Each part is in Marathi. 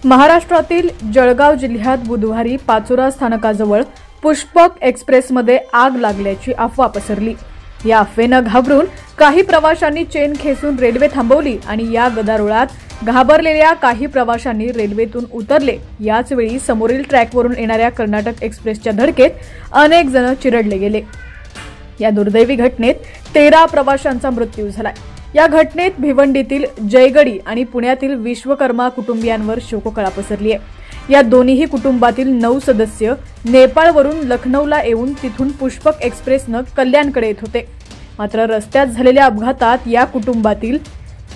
महाराष्ट्रातील जळगाव जिल्ह्यात बुधवारी पाचोरा स्थानकाजवळ पुष्पक एक्सप्रेसमध्ये आग लागल्याची अफवा पसरली। या अफवेनं घाबरून काही प्रवाशांनी चेन खेचून रेल्वे थांबवली आणि या गदारोळात घाबरलेल्या काही प्रवाशांनी रेल्वेतून उतरले। याच वेळी समोरील ट्रॅकवरून येणाऱ्या कर्नाटक एक्सप्रेसच्या धडकेत अनेक जण चिरडले गेले। या दुर्दैवी घटनेत 13 प्रवाशांचा मृत्यू झालाय। या घटनेत भिवंडीतील जयगडी आणि पुण्यातील विश्वकर्मा कुटुंबियांवर शोककळा पसरली आहे। या दोन्ही कुटुंबातील 9 सदस्य नेपाळवरून लखनौला येऊन तिथून पुष्पक एक्सप्रेसनं कल्याणकडे येत होते। मात्र रस्त्यात झालेल्या अपघातात या कुटुंबातील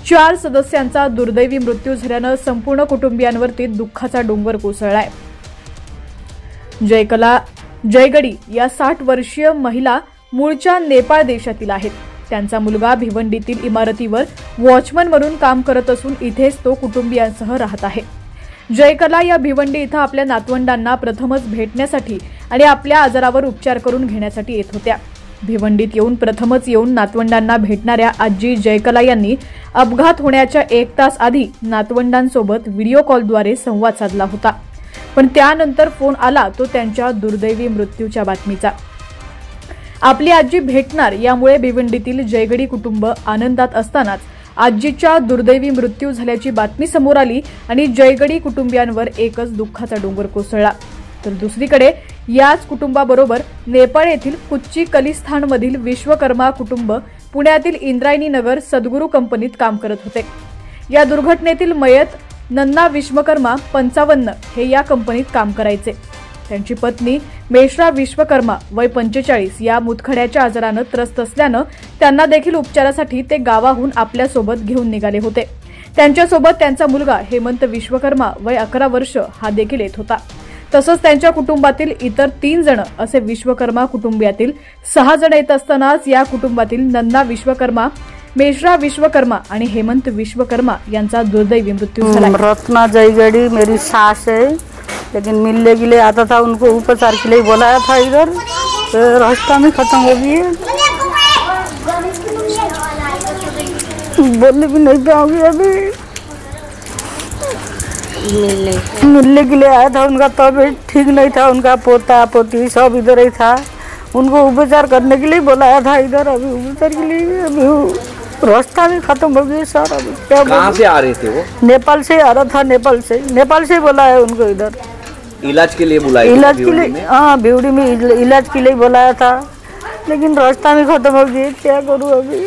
4 सदस्यांचा दुर्दैवी मृत्यू झाल्यानं संपूर्ण कुटुंबियांवरती दुःखाचा डोंगर कोसळलाय। जयगडी या 60 वर्षीय महिला मूळच्या नेपाळ देशातील आहेत। त्यांचा मुलगा भिवंडीतील इमारतीवर वॉचमन म्हणून काम करत असून इथेच तो कुटुंबियांसह राहत आहे। जयकला या भिवंडी इथं आपल्या नातवंडांना प्रथमच भेटण्यासाठी आणि आपल्या आजारावर उपचार करून घेण्यासाठी येत होत्या। भिवंडीत प्रथमच येऊन नातवंडांना भेटणाऱ्या आजी जयकला यांनी अपघात होण्याच्या 1 तास आधी नातवंडांसोबत व्हिडिओ कॉलद्वारे संवाद साधला होता, पण त्यानंतर फोन आला तो त्यांच्या दुर्दैवी मृत्यूच्या बातमीचा। आपली आजी भेटणार यामुळे भिवंडीतील जयगडी कुटुंब आनंदात असतानाच आजीच्या दुर्दैवी मृत्यू झाल्याची बातमी समोर आली आणि जयगडी कुटुंबियांवर एकच दुःखाचा डोंगर कोसळला। तर दुसरीकडे याच कुटुंबाबरोबर नेपाळ येथील कुच्ची कलिस्थानमधील विश्वकर्मा कुटुंब पुण्यातील इंद्रायणी नगर सद्गुरू कंपनीत काम करत होते। या दुर्घटनेतील मयत नन्ना विश्वकर्मा 55 हे या कंपनीत काम करायचे। त्यांची पत्नी मेश्रा विश्वकर्मा वय 45 या मुतखड्याच्या आजारानं त्रस्त असल्यानं त्यांना देखील उपचारासाठी ते गावाहून आपल्यासोबत घेऊन निघाले होते। त्यांच्यासोबत त्यांचा मुलगा हेमंत विश्वकर्मा वय 11 वर्ष हा देखील येत होता। तसंच त्यांच्या कुटुंबातील इतर 3 जण असे विश्वकर्मा कुटुंबियातील 6 जण येत असतानाच या कुटुंबातील नन्ना विश्वकर्मा, मेश्रा विश्वकर्मा आणि हेमंत विश्वकर्मा यांचा दुर्दैवी मृत्यू झाला। रत्ना जयगड़ी मेरी सास है, लेकिन मिलने के लिए आता था, उनको उपचार के लिए बुलाया था इधर, तो रास्ता में खत्म हो गई है। बोलने भी नहीं पाऊंगी अभी। मिलने के लिए आया था, उनका तबीयत ठीक नहीं था, उनका पोता पोती सब इधर ही था, उनको उपचार करने के लिए बुलाया था इधर। अभी उपचार के लिए अभी रास्ता भी खत्म हो गया सर। अभी क्या कहाँ से आ रहे थे वो? नेपाल से आ रहा था, नेपाल से बुलाया उनको इधर इलाज के लिए बुलाया। इलाज के लिए, हाँ भिवड़ी में इलाज के लिए बुलाया था, लेकिन रास्ता में खत्म हो गया। क्या करूँ अभी।